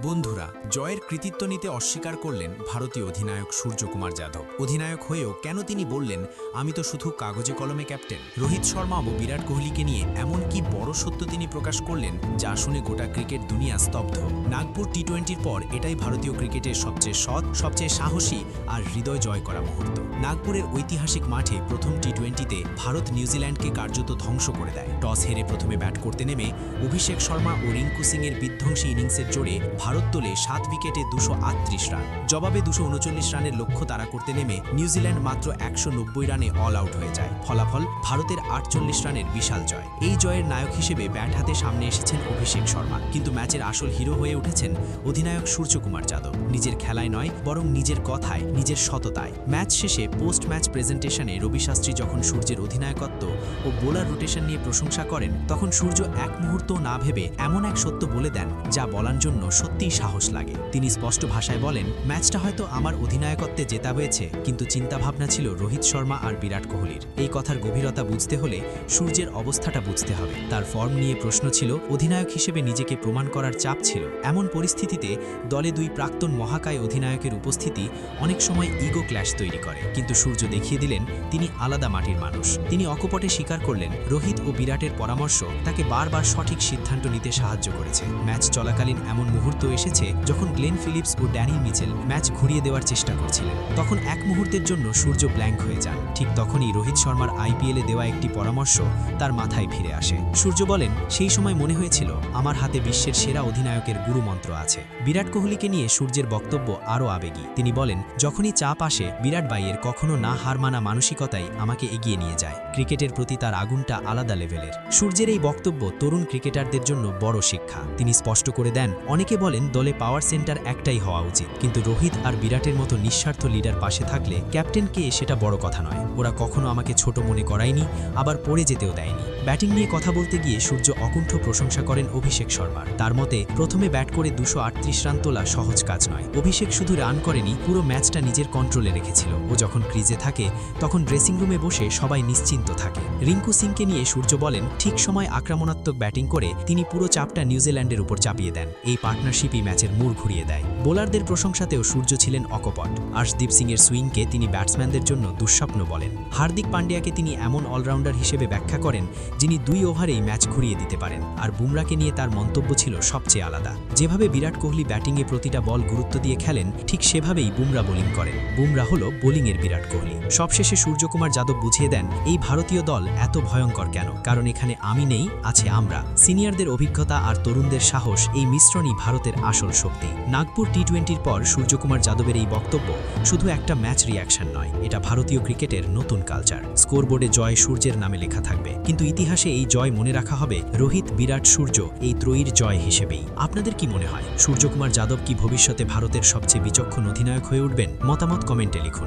বন্ধুরা, জয়ের কৃতিত্ব নিতে অস্বীকার করলেন ভারতীয় অধিনায়ক সূর্যকুমার যাদব। অধিনায়ক হয়েও কেন তিনি বললেন, আমি তো শুধু কাগজে কলমে ক্যাপ্টেন? রোহিত শর্মা ও বিরাট কোহলিকে নিয়ে এমন কি বড় সত্য তিনি প্রকাশ করলেন, যা শুনে গোটা ক্রিকেট দুনিয়া স্তব্ধ। নাগপুর টি-20-র পর এটাই ভারতীয় ক্রিকেটের সবচেয়ে সৎ, সবচেয়ে সাহসী আর হৃদয় জয় করা মুহূর্ত। নাগপুরের ঐতিহাসিক মাঠে প্রথম টি-20-তে ভারত নিউজিল্যান্ডকে কার্যত ধ্বংস করে দেয়। টস হেরে প্রথমে ব্যাট করতে নেমে অভিষেক শর্মা ও রিঙ্কু সিংয়ের বিধ্বংসী ইনিংসের জোরে ভারত তোলে 7 উইকেটে 238 রান। জবাবে 239 রানের লক্ষ্য তাড়া করতে নেমে নিউজিল্যান্ড মাত্র 190 রানে অল আউট হয়ে যায়। ফলাফল ভারতের 48 রানের বিশাল জয়। এই জয়ের নায়ক হিসেবে ব্যাট হাতে সামনে এসেছেন অভিষেক শর্মা, কিন্তু ম্যাচের আসল হিরো হয়ে উঠেছেন অধিনায়ক সূর্যকুমার যাদব। নিজের খেলায় নয়, বরং নিজের কথায়, নিজের সততায়। ম্যাচ শেষে পোস্ট ম্যাচ প্রেজেন্টেশনে রবি শাস্ত্রী যখন সূর্যের অধিনায়কত্ব ও বোলার রোটেশন নিয়ে প্রশংসা করেন, তখন সূর্য এক মুহূর্ত না ভেবে এমন এক সত্য বলে দেন যা বলার জন্য সত্যিই সাহস লাগে। তিনি স্পষ্ট ভাষায় বলেন, ম্যাচটা হয়তো আমার অধিনায়কত্বে জেতা হয়েছে, কিন্তু চিন্তাভাবনা ছিল রোহিত শর্মা আর বিরাট কোহলির। এই কথার গভীরতা বুঝতে হলে সূর্যের অবস্থাটা বুঝতে হবে। তার ফর্ম নিয়ে প্রশ্ন ছিল, অধিনায়ক হিসেবে নিজেকে প্রমাণ করার চাপ ছিল। এমন পরিস্থিতিতে দলে দুই প্রাক্তন মহাকায় অধিনায়কের উপস্থিতি অনেক সময় ইগো ক্ল্যাশ তৈরি করে, কিন্তু সূর্য দেখিয়ে দিলেন তিনি আলাদা মাটির মানুষ। তিনি অকপটে স্বীকার করলেন, রোহিত ও বিরাটের পরামর্শ তাকে বারবার সঠিক সিদ্ধান্ত নিতে সাহায্য করেছে। ম্যাচ চলাকালীন এমন মুহূর্ত এসেছে যখন গ্লেন ফিলিপস ও ড্যানি মিচেল ম্যাচ ঘুরিয়ে দেওয়ার চেষ্টা করছিলেন। তখন এক মুহূর্তের জন্য সূর্য ব্ল্যাঙ্ক হয়ে যান। ঠিক তখনই রোহিত শর্মার আইপিএলে দেওয়া একটি পরামর্শ তার মাথায় ফিরে আসে। সূর্য বলেন, সেই সময় মনে হয়েছিল আমার হাতে বিশ্বের সেরা অধিনায়কের গুরুমন্ত্র আছে। বিরাট কোহলিকে নিয়ে সূর্যের বক্তব্য আরও আবেগী। তিনি বলেন, যখনই চাপ আসে, বিরাট ভাইয়ের কখনো না হার মানা মানসিকতাই আমাকে এগিয়ে নিয়ে যায়। ক্রিকেটের প্রতি তার আগুনটা আলাদা লেভেলের। সূর্যের এই বক্তব্য তরুণ ক্রিকেটারদের জন্য বড় শিক্ষা। তিনি স্পষ্ট করে দেন, অনেকে বলেন দলে পাওয়ার সেন্টার একটাই হওয়া উচিত, কিন্তু রোহিত আর বিরাটের মতো নিঃস্বার্থ লিডার পাশে থাকলে ক্যাপ্টেন কে সেটা বড় কথা নয়। ওরা কখনো আমাকে ছোট মনে করায়নি, আবার পড়ে যেতেও দেয়নি। ব্যাটিং নিয়ে কথা বলতে গিয়ে সূর্য অকুণ্ঠ প্রশংসা করেন অভিষেক শর্মার। তার মতে, প্রথমে ব্যাট করে 238 রান তোলা সহজ কাজ নয়। অভিষেক শুধু রান করেনি, পুরো ম্যাচটা নিজের কন্ট্রোলে রেখেছিল। ও যখন ক্রিজে থাকে তখন ড্রেসিং রুমে বসে সবাই নিশ্চিন্ত থাকে। রিঙ্কু সিংকে নিয়ে সূর্য বলেন, ঠিক সময় আক্রমণাত্মক ব্যাটিং করে তিনি পুরো চাপটা নিউজিল্যান্ডের উপর চাপিয়ে দেন। এই পার্টনারশিপই ম্যাচের মোড় ঘুরিয়ে দেয়। বোলারদের প্রশংসাতেও সূর্য ছিলেন অকপট। আর্শদীপ সিংয়ের সুইংকে তিনি ব্যাটসম্যানদের জন্য দুঃস্বপ্ন বলেন। হার্দিক পান্ডিয়াকে তিনি এমন অলরাউন্ডার হিসেবে ব্যাখ্যা করেন যিনি 2 ওভারেই ম্যাচ ঘুরিয়ে দিতে পারেন। আর বুমরাকে নিয়ে তার মন্তব্য ছিল সবচেয়ে আলাদা। যেভাবে বিরাট কোহলি ব্যাটিংয়ে প্রতিটা বল গুরুত্ব দিয়ে খেলেন, ঠিক সেভাবেই বুমরা বোলিং করেন। বুমরা হল বোলিংয়ের বিরাট কোহলি। সবশেষে সূর্যকুমার যাদব বুঝিয়ে দেন, এই ভারতীয় দল এত ভয়ঙ্কর কেন, কারণ এখানে আমি নেই, আছে আমরা। সিনিয়রদের অভিজ্ঞতা আর তরুণদের সাহস, এই মিশ্রণই ভারতের আসল শক্তি। নাগপুর টি-20-র পর সূর্যকুমার যাদবের এই বক্তব্য শুধু একটা ম্যাচ রিয়াকশন নয়, এটা ভারতীয় ক্রিকেটের নতুন কালচার। স্কোরবোর্ডে জয় সূর্যের নামে লেখা থাকবে, কিন্তু ইতিহাসে এই জয় মনে রাখা হবে রোহিত, বিরাট, সূর্য এই ত্রয়ীর জয় হিসেবেই। আপনাদের কি মনে হয়, সূর্যকুমার যাদব কি ভবিষ্যতে ভারতের সবচেয়ে বিচক্ষণ অধিনায়ক হয়ে উঠবেন? মতামত কমেন্টে লিখুন।